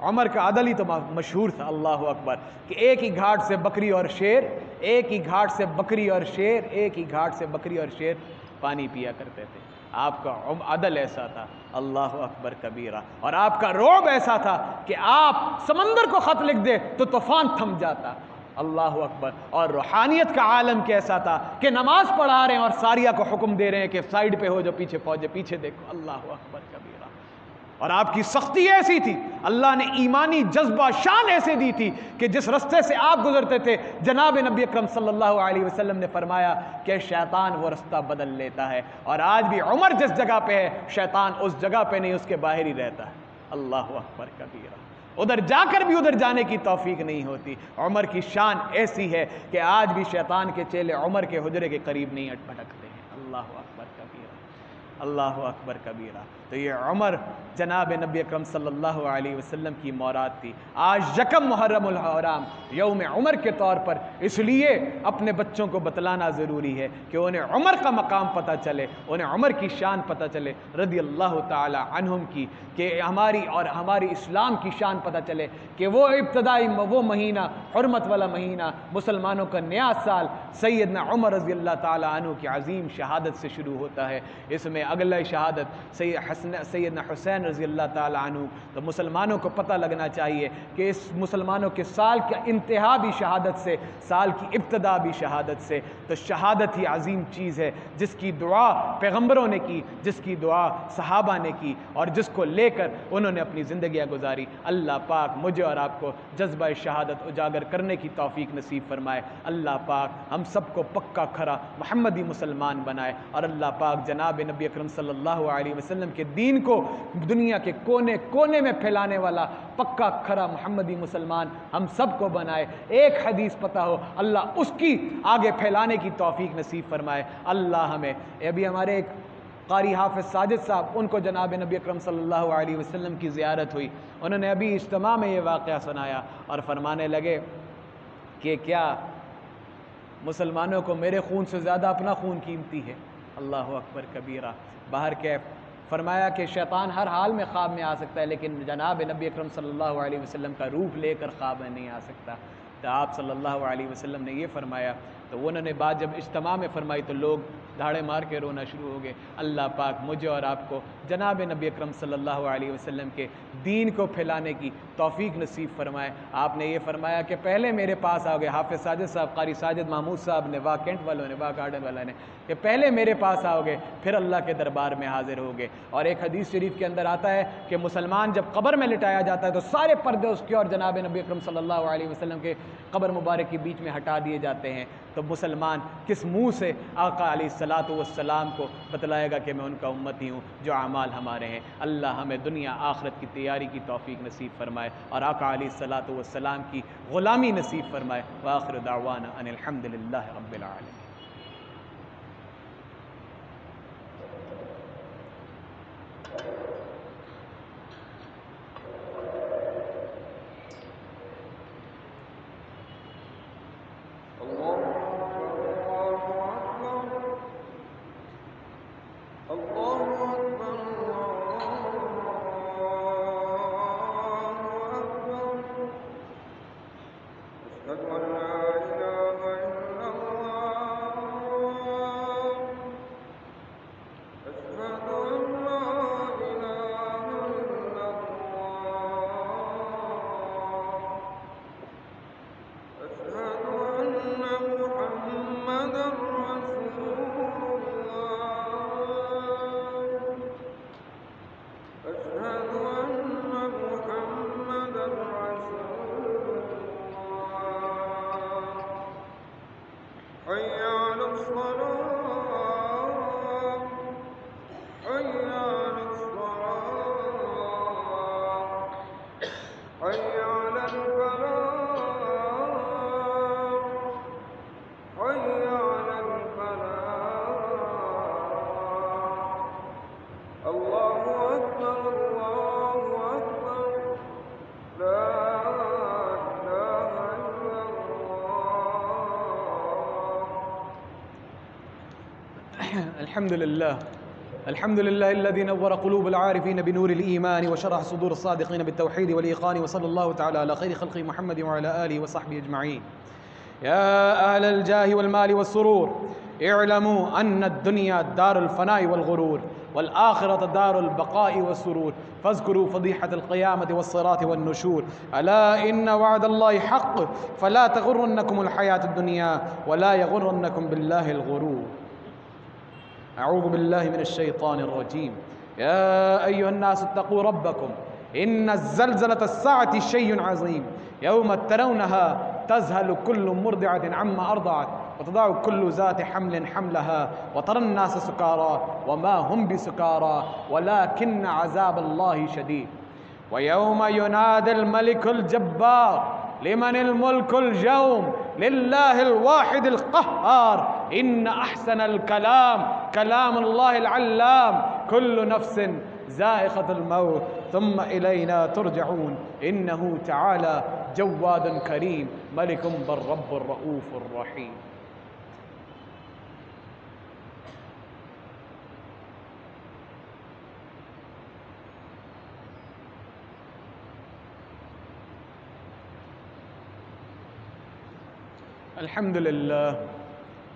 عمر کا عدل ہی تو مشہور تھا، اللہ اکبر، کہ ایک ہی گھاٹ سے بکری اور شیر، ایک ہی گھاٹ سے بکری اور شیر، ایک ہی گھاٹ سے بکری اور شیر پانی پیا کرتے تھے۔ آپ کا عدل ایسا تھا، اللہ اکبر کبیرہ، اور آپ کا رعب ایسا تھا کہ آپ سمندر کو خط لکھ دے تو طوفان تھم جاتا، اللہ اکبر، اور روحانیت کا عالم کیسا تھا کہ نماز پڑھا رہے ہیں اور ساریہ کو حکم دے رہے ہیں کہ سائیڈ پہ ہو جو پیچھے فوج پیچھے دیکھو، اللہ اکبر کبیرہ، اور آپ کی سختی ایسی تھی، اللہ نے ایمانی جذبہ شان ایسے دی تھی کہ جس رستے سے آپ گزرتے تھے جناب نبی اکرم صلی اللہ علیہ وسلم نے فرمایا کہ شیطان وہ رستہ بدل لیتا ہے، اور آج بھی عمر جس جگہ پہ ہے شیطان اس جگہ پہ نہیں، اس کے باہر ہی رہتا ہے، اللہ اکبر کبیرہ، ادھر جا کر بھی ادھر جانے کی توفیق نہیں ہوتی۔ عمر کی شان ایسی ہے کہ آج بھی شیطان کے چیلے عمر کے حجرے کے قریب نہیں بھٹکتے ہیں، اللہ اکبر کبیرہ، اللہ اکبر کبیرہ۔ تو یہ عمر جناب نبی اکرم صلی اللہ علیہ وسلم کی مورات تھی۔ آج یکم محرم الحرام یوم عمر کے طور پر اس لیے اپنے بچوں کو بتلانا ضروری ہے کہ انہیں عمر کا مقام پتہ چلے، انہیں عمر کی شان پتہ چلے رضی اللہ تعالی عنہم کی، کہ ہماری اور ہماری اسلام کی شان پتہ چلے کہ وہ ابتدائی وہ مہینہ حرمت والا مہینہ مسلمانوں کا نیا سال سیدنا عمر رضی اللہ تعالی عنہ کی عظیم شہادت سے شروع ہوتا ہے۔ اس میں اگلا شہادت سیدنا حسین رضی اللہ تعالی عنہ، تو مسلمانوں کو پتہ لگنا چاہیے کہ اس مسلمانوں کے سال کا انتہا بھی شہادت سے، سال کی ابتدا بھی شہادت سے، تو شہادت ہی عظیم چیز ہے جس کی دعا پیغمبروں نے کی، جس کی دعا صحابہ نے کی، اور جس کو لے کر انہوں نے اپنی زندگیاں گزاری۔ اللہ پاک مجھے اور آپ کو جذبہ شہادت اجاگر کرنے کی توفیق نصیب فرمائے، اللہ پاک ہم سب کو پکا کھرا محمدی مسلمان بنائے، اور اللہ پاک جناب نبی اکرم صلی اللہ علیہ وسلم کے دین کو دنیا کے کونے کونے میں پھیلانے والا پکا کھرا محمدی مسلمان ہم سب کو بنائے۔ ایک حدیث پتہ ہو اللہ اس کی آگے پھیلانے کی توفیق نصیب فرمائے۔ اللہ ہمیں ابھی ہمارے ایک قاری حافظ ساجد صاحب، ان کو جناب نبی اکرم صلی اللہ علیہ وسلم کی زیارت ہوئی، انہوں نے ابھی اجتماع میں یہ واقعہ سنایا اور فرمانے لگے کہ کیا مسلمانوں کو میرے خون سے زیادہ اپنا خون قیمتی ہے؟ اللہ اکبر کبیرہ۔ باہر کیف فرمایا کہ شیطان ہر حال میں خواب میں آ سکتا ہے، لیکن جناب نبی اکرم صلی اللہ علیہ وسلم کا روپ لے کر خواب میں نہیں آ سکتا۔ تو آپ صلی اللہ علیہ وسلم نے یہ فرمایا تو انہوں نے بات جب اجتماع میں فرمائی تو لوگ دھاڑے مار کے رونا شروع ہو گئے. اللہ پاک مجھے اور آپ کو جناب نبی اکرم صلی اللہ علیہ وسلم کے دین کو پھیلانے کی توفیق نصیب فرمائے. آپ نے یہ فرمایا کہ پہلے میرے پاس آؤ گے, حافظ ساجد صاحب, قاری ساجد محمود صاحب نے, واہ کینٹ والوں نے, واہ گارڈن والوں نے, کہ پہلے میرے پاس آؤ گے پھر اللہ کے دربار میں حاضر ہوگے. اور ایک حدیث شریف کے اندر آتا ہے کہ مسلمان جب قبر میں لٹایا جاتا ہے تو سارے پردے اس کے اور جناب نبی اکرم صلی اللہ علیہ وسلم کے قبر مبارک کے بیچ میں ہٹا دیے جاتے ہیں. تو مسلمان کس منہ سے آقا علیہ الصلاۃ والسلام کو بتلائے گا کہ میں ان کا امتی ہوں جو اعمال ہمارے ہیں. اللہ ہمیں دنیا آخرت کی تیاری کی توفیق نصیب فرمائے اور آقا علیہ الصلاۃ والسلام کی غلامی نصیب فرمائے. وآخر دعوانا ان الحمد للہ رب العالمین. الحمد لله الذي نور قلوب العارفين بنور الإيمان وشرح صدور الصادقين بالتوحيد والإيقان وصلى الله تعالى على خير خلق محمد وعلى آله وصحبه أجمعين. يا أهل الجاه والمال والسرور اعلموا أن الدنيا دار الفناء والغرور والآخرة دار البقاء والسرور فاذكروا فضيحة القيامة والصراط والنشور. ألا إن وعد الله حق فلا تغرنكم الحياة الدنيا ولا يغرنكم بالله الغرور. أعوذ بالله من الشيطان الرجيم. يا أيها الناس اتقوا ربكم إن الزلزلة الساعة شيء عظيم يوم ترونها تذهل كل مرضعة عما أرضعت وتضع كل ذات حمل حملها وترى الناس سكارى وما هم بسكارى ولكن عذاب الله شديد. ويوم ينادي الملك الجبار لمن الملك اليوم لله الواحد القهار إن أحسن الكلام كلام الله العلام كل نفس ذائقة الموت ثم إلينا ترجعون إنه تعالى جواد كريم ملك بالرب الرؤوف الرحيم.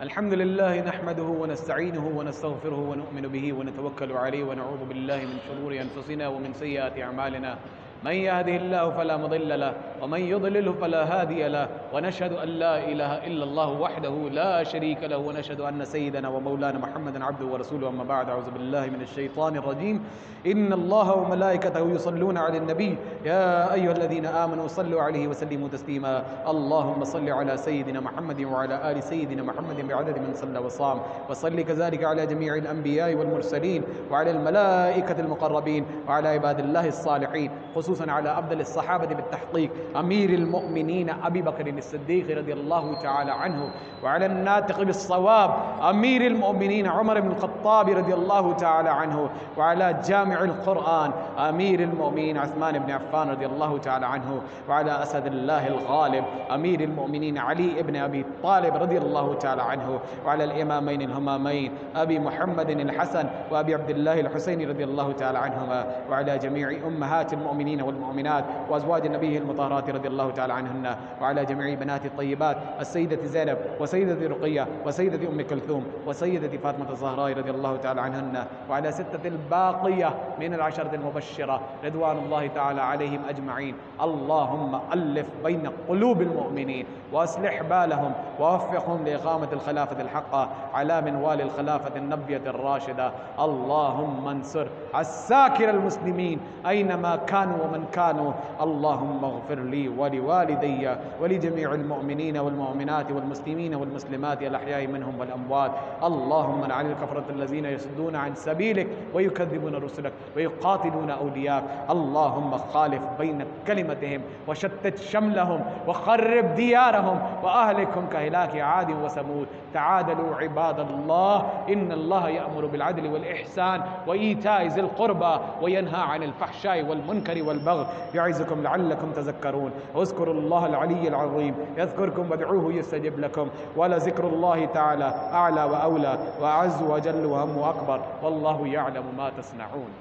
الحمد لله نحمده ونستعينه ونستغفره ونؤمن به ونتوكل عليه ونعوذ بالله من شرور أنفسنا ومن سيئات أعمالنا. من يهده الله فلا مضل له ومن يضلله فلا هادي له ونشهد أن لا إله إلا الله وحده لا شريك له ونشهد أن سيدنا ومولانا محمدا عبده ورسوله. أما بعد أعوذ بالله من الشيطان الرجيم. إن الله وملائكته يصلون على النبي يا أيها الذين آمنوا صلوا عليه وسلموا تسليما. اللهم صل على سيدنا محمد وعلى آل سيدنا محمد بعدد من صلى وصام وصل كذلك على جميع الأنبياء والمرسلين وعلى الملائكة المقربين وعلى عباد الله الصالحين خصوصا على أفضل الصحابة بالتحقيق أمير المؤمنين أبي بكر الصديق رضي الله تعالى عنه وعلى الناطق بالصواب أمير المؤمنين عمر بن الخطاب رضي الله تعالى عنه وعلى جامع القرآن أمير المؤمنين عثمان بن عفان رضي الله تعالى عنه وعلى أسد الله الغالب أمير المؤمنين علي بن أبي طالب رضي الله تعالى عنه وعلى الإمامين الهمامين أبي محمد الحسن وأبي عبد الله الحسين رضي الله تعالى عنهما وعلى جميع أمهات المؤمنين المؤمنين والمؤمنات وأزواج نبيه المطهرات رضي الله تعالى عنهن، وعلى جميع بنات الطيبات السيدة زينب وسيدة رقية وسيدة أم كلثوم وسيدة فاطمة الزهراء رضي الله تعالى عنهن، وعلى ستة الباقية من العشرة المبشرة رضوان الله تعالى عليهم أجمعين. اللهم ألف بين قلوب المؤمنين وأصلح بالهم ووفقهم لإقامة الخلافة الحقة على منوال الخلافة النبية الراشدة. اللهم انصر الساكر المسلمين أينما كانوا ومن كانوا. اللهم اغفر لي ولوالدي ولجميع المؤمنين والمؤمنات والمسلمين والمسلمات الأحياء منهم والأموات. اللهم لعن الكفرة الذين يصدون عن سبيلك ويكذبون رسلك ويقاتلون أولياءك. اللهم خالف بين كلمتهم وشتت شملهم وخرب ديارهم وأهلكهم كهلاك عاد وثمود. تعادلوا عباد الله، إن الله يأمر بالعدل والإحسان وإيتاء ذي القربى وينهى عن الفحشاء والمنكر والبغي يعظكم لعلكم تذكرون. اذكروا الله العلي العظيم يذكركم وادعوه يستجب لكم، ولذكر الله تعالى أعلى وأولى وأعز وأجل وهم أكبر، والله يعلم ما تصنعون.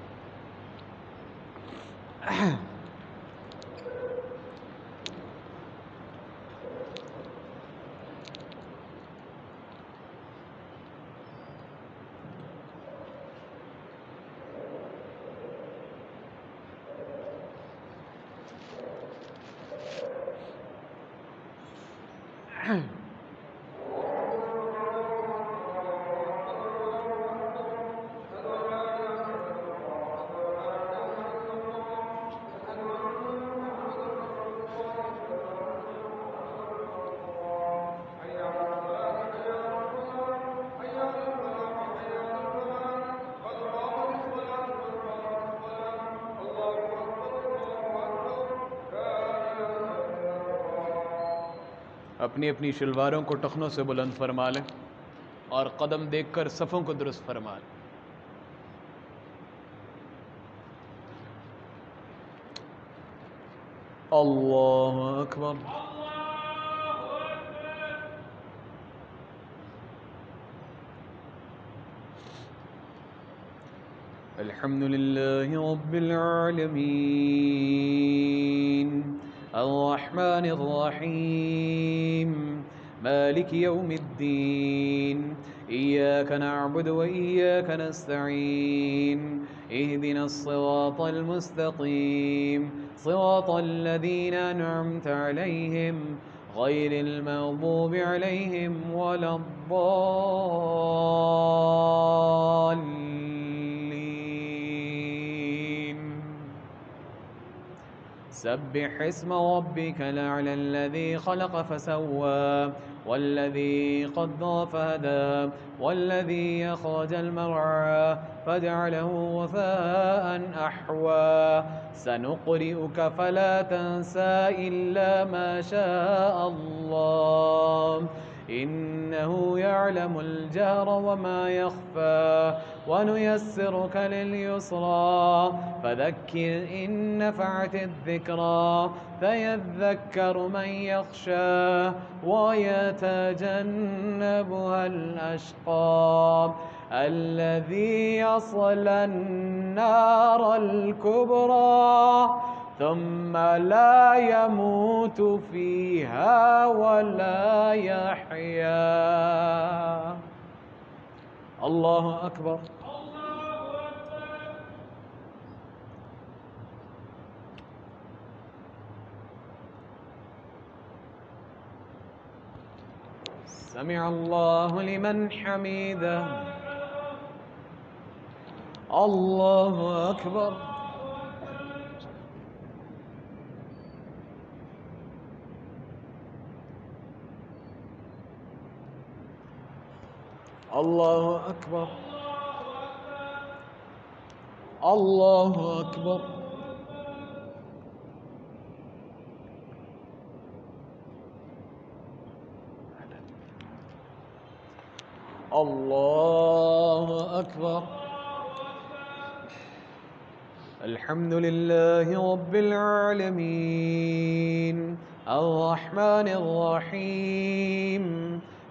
اپنی اپنی شلواروں کو ٹخنوں سے بلند فرما لیں اور قدم دیکھ کر صفوں کو درست فرما لیں۔ اللہ اکبر۔ الحمد للہ رب العالمین الرحمن الرحیم مالک یوم الدین إياك نعبد وإياك نستعين اهدنا الصراط المستقيم صراط الذين أنعمت عليهم غير المغضوب عليهم ولا الضالين. سبح اسم ربك الأعلى الذي خلق فسوى والذي قدر فهدى والذي أخرج المرعى فجعله غثاء أحوى. سنقرئك فلا تنسى إلا ما شاء الله إنه يعلم الجهر وما يخفى ونيسرك لليسرى فذكر إن نفعت الذكرى فيذكر من يخشى ويتجنبها الأشقى الذي يصلى النار الكبرى ثم لا يموت فيها ولا يحيا. الله أكبر. سمع الله لمن حمده. الله أكبر. الله أكبر. الله أكبر. الله أكبر. الحمد لله رب العالمين الرحمن الرحيم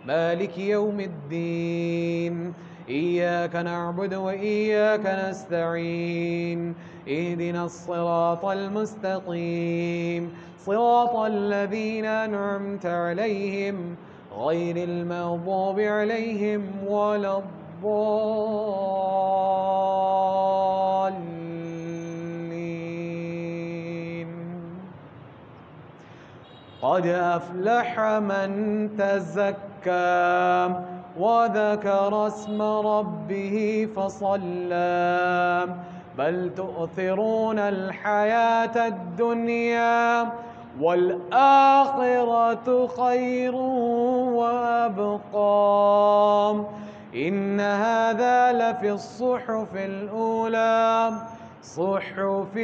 مالك يوم الدين إياك نعبد وإياك نستعين اهدنا الصراط المستقيم صراط الذين أنعمت عليهم غير المغضوب عليهم ولا الضالين. قد أفلح من تزكى وذكر اسم ربه فصلى بل تؤثرون الحياة الدنيا والآخرة خير وأبقى إن هذا لفي الصحف الأولى صحف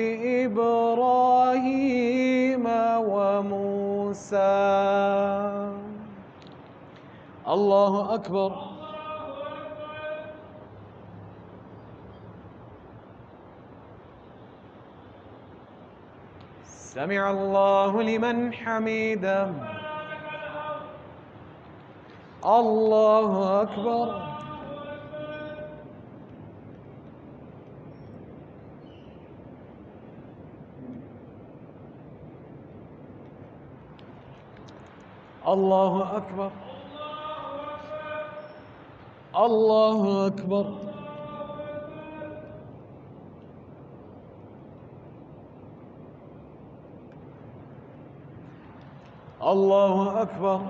إبراهيم وموسى. الله أكبر. سمع الله لمن حمده. الله أكبر. الله أكبر. الله أكبر. الله أكبر.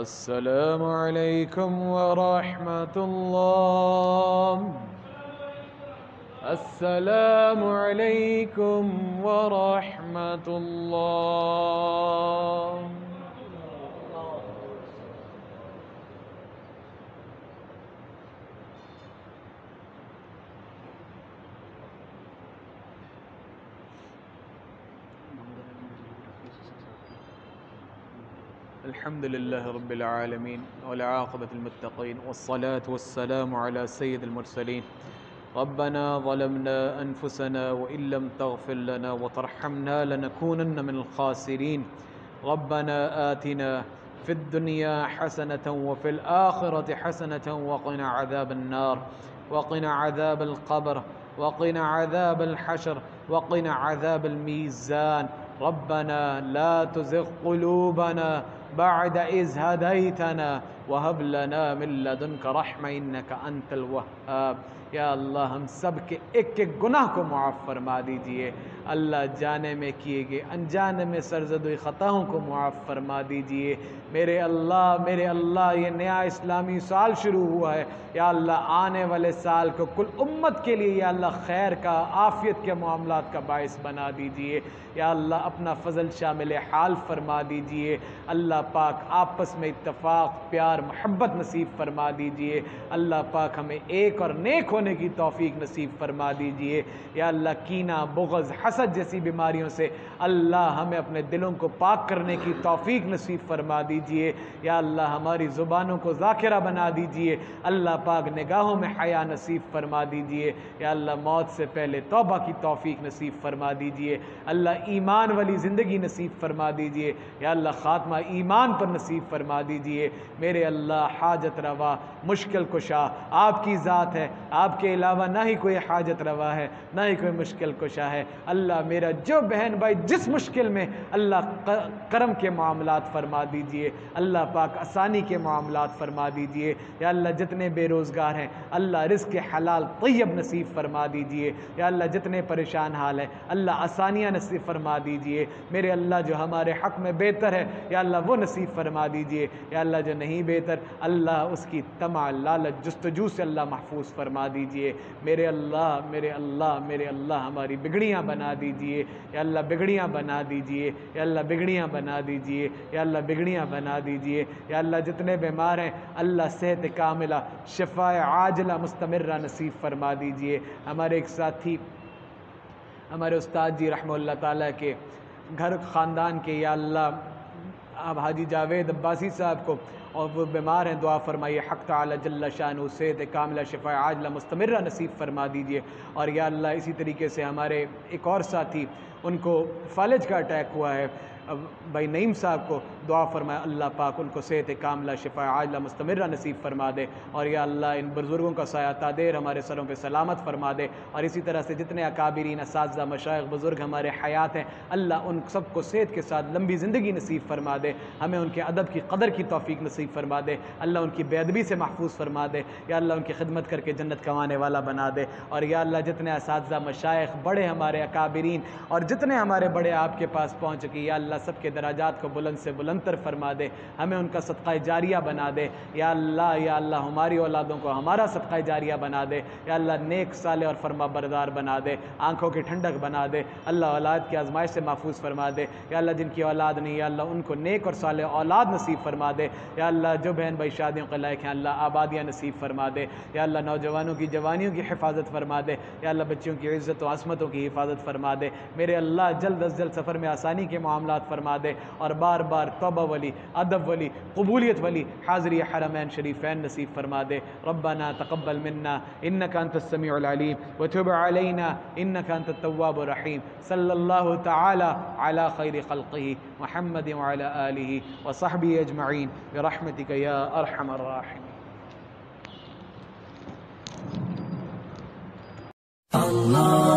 السلام عليكم ورحمة الله. السلام عليكم ورحمة الله. الحمد لله رب العالمين والعاقبة للمتقين والصلاة والسلام على سيد المرسلين. ربنا ظلمنا أنفسنا وإن لم تغفر لنا وترحمنا لنكونن من الخاسرين. ربنا آتنا في الدنيا حسنة وفي الآخرة حسنة وقنا عذاب النار وقنا عذاب القبر وقنا عذاب الحشر وقنا عذاب الميزان. ربنا لا تزغ قلوبنا بعد إذ هديتنا وهب لنا من لدنك رحمة إنك أنت الوهاب. یا اللہ ہم سب کے ایک ایک گناہ کو معاف فرما دیجئے. اللہ جانے میں کیے گئے انجانے میں سرزدوی خطاؤں کو معاف فرما دیجئے. میرے اللہ یہ نیا اسلامی سال شروع ہوا ہے. یا اللہ آنے والے سال کو کل امت کے لیے یا اللہ خیر کا عافیت کے معاملات کا باعث بنا دیجئے. یا اللہ اپنا فضل شامل حال فرما دیجئے. اللہ پاک آپس میں اتفاق پیار محبت نصیب فرما دیجئے. اللہ پاک ہمیں ایک اور نیک ہونے کی توفیق نصیب فرما دیجئے. یا اللہ کینہ بغض حسد جیسی بیماریوں سے اللہ ہمیں اپنے دلوں کو پاک کرنے کی توفیق نصیب فرما دیجئے. یا اللہ ہماری زبانوں کو ذاکرہ بنا دیجئے. اللہ پاک نگاہوں میں حیا نصیب فرما دیجئے. یا اللہ موت سے پہلے توبہ کی توفیق نصیب فرما دیجئے. اللہ ایمان والی زندگی نصیب فرما دیجئے. یا اللہ خاتمہ ایمان پر نصیب فرما دیجئے. میرے اللہ حاجت روا مشکل کشا آپ کی ذات ہے. آپ کے علاوہ نہ ہی کوئی حاجت روا ہے نہ ہی کوئی مشکل کشا ہے. اللہ میرا جو بہن بھائی جس مشکل میں اللہ کرم کے معاملات فرما دیجئے. اللہ پاک آسانی کے معاملات فرما دیجئے. یا اللہ جتنے بے روزگار ہیں اللہ رزق حلال طیب نصیب فرما دیجئے. یا اللہ جتنے پریشان حال ہیں اللہ آسانیاں نصیب فرما دیجئے. میرے اللہ جو ہمارے حق میں بہتر ہے یا اللہ وہ نصیب فرما دیجئے. یا اللہ جو نہیں بہتر اللہ اس کی طمع لالچ جستجو سے اللہ محفوظ فرما دیجئے. دیجئے۔ میرے اللہ میرے اللہ میرے اللہ ہماری بگڑیاں بنا دیجئے، یا اللہ بگڑیاں بنا دیجئے، یا اللہ بگڑیاں بنا دیجئے، یا اللہ بگڑیاں بنا دیجئے۔ یا اللہ جتنے بیمار ہیں اللہ صحت کاملہ شفاء عاجلہ مستمرہ نصیب فرما دیجئے۔ ہمارے ایک ساتھی ہمارے استاد جی رحمہ اللہ تعالیٰ کے گھر خاندان کے، یا اللہ اب حاجی جاوید عباسی صاحب کو، اور وہ بیمار ہیں، دعا فرمائیے حق تعالی جل شانہ صحت کاملہ شفاء عاجلہ مستمرہ نصیب فرما دیجئے۔ اور یا اللہ اسی طریقے سے ہمارے ایک اور ساتھی ان کو فالج کا اٹیک ہوا ہے، بھائی نعیم صاحب کو دعا فرمائے اللہ پاک ان کو صحت کاملہ شفاء عاجلہ مستمرہ نصیب فرما دے، اور یا اللہ ان بزرگوں کا سایہ تادیر ہمارے سروں پہ سلامت فرما دے۔ اور اسی طرح سے جتنے اکابرین اساتذہ مشائخ بزرگ ہمارے حیات ہیں اللہ ان سب کو صحت کے ساتھ لمبی زندگی نصیب فرما دے، ہمیں ان کے ادب کی قدر کی توفیق نصیب فرما دے، اللہ ان کی بے ادبی سے محفوظ فرما دے، یا اللہ ان کی خدمت کر کے جنت کمانے والا بنا دے۔ اور یا اللہ جتنے اساتذہ مشائخ بڑے ہمارے اکابرین اور جتنے ہمارے بڑے آپ کے پاس پہنچ چکی، یا اللہ سب کے دراجات کو بلند سے بلندتر فرما دے، ہمیں ان کا صدقہ جاریہ بنا دے، یا اللہ ہماری اولادوں کو ہمارا صدقہ جاریہ بنا دے، یا اللہ نیک صالح اور فرما بردار بنا دے، آنکھوں کی ٹھنڈک بنا دے، اللہ اولاد کی آزمائش سے محفوظ فرما دے، یا اللہ جن کی اولاد نہیں یا اللہ ان کو نیک اور صالح اولاد نصیب فرما دے، یا اللہ جو بہن بھائی شادیوں کے لائق ہیں اللہ آبادیاں نصیب فرما دے، یا اللہ نوجوانوں کی جوانیوں کی حفاظت فرما دے، یا اللہ بچیوں کی عزت و عصمتوں کی حفاظت فرما دے، میرے اللہ جلد از جلد سفر میں آسانی کے معاملات فرما دے، اور بار بار توبہ ولی ادب ولی قبولیت ولی حاضری حرمین شریفین نصیب فرما دے۔ ربنا تقبل منا انك انت السميع العليم وتب علينا انك انت التواب الرحيم، صلی اللہ تعالی علی خیر خلقه محمد وعلى آلہ وصحبہ اجمعین برحمتک یا ارحم الراحمین۔ Allah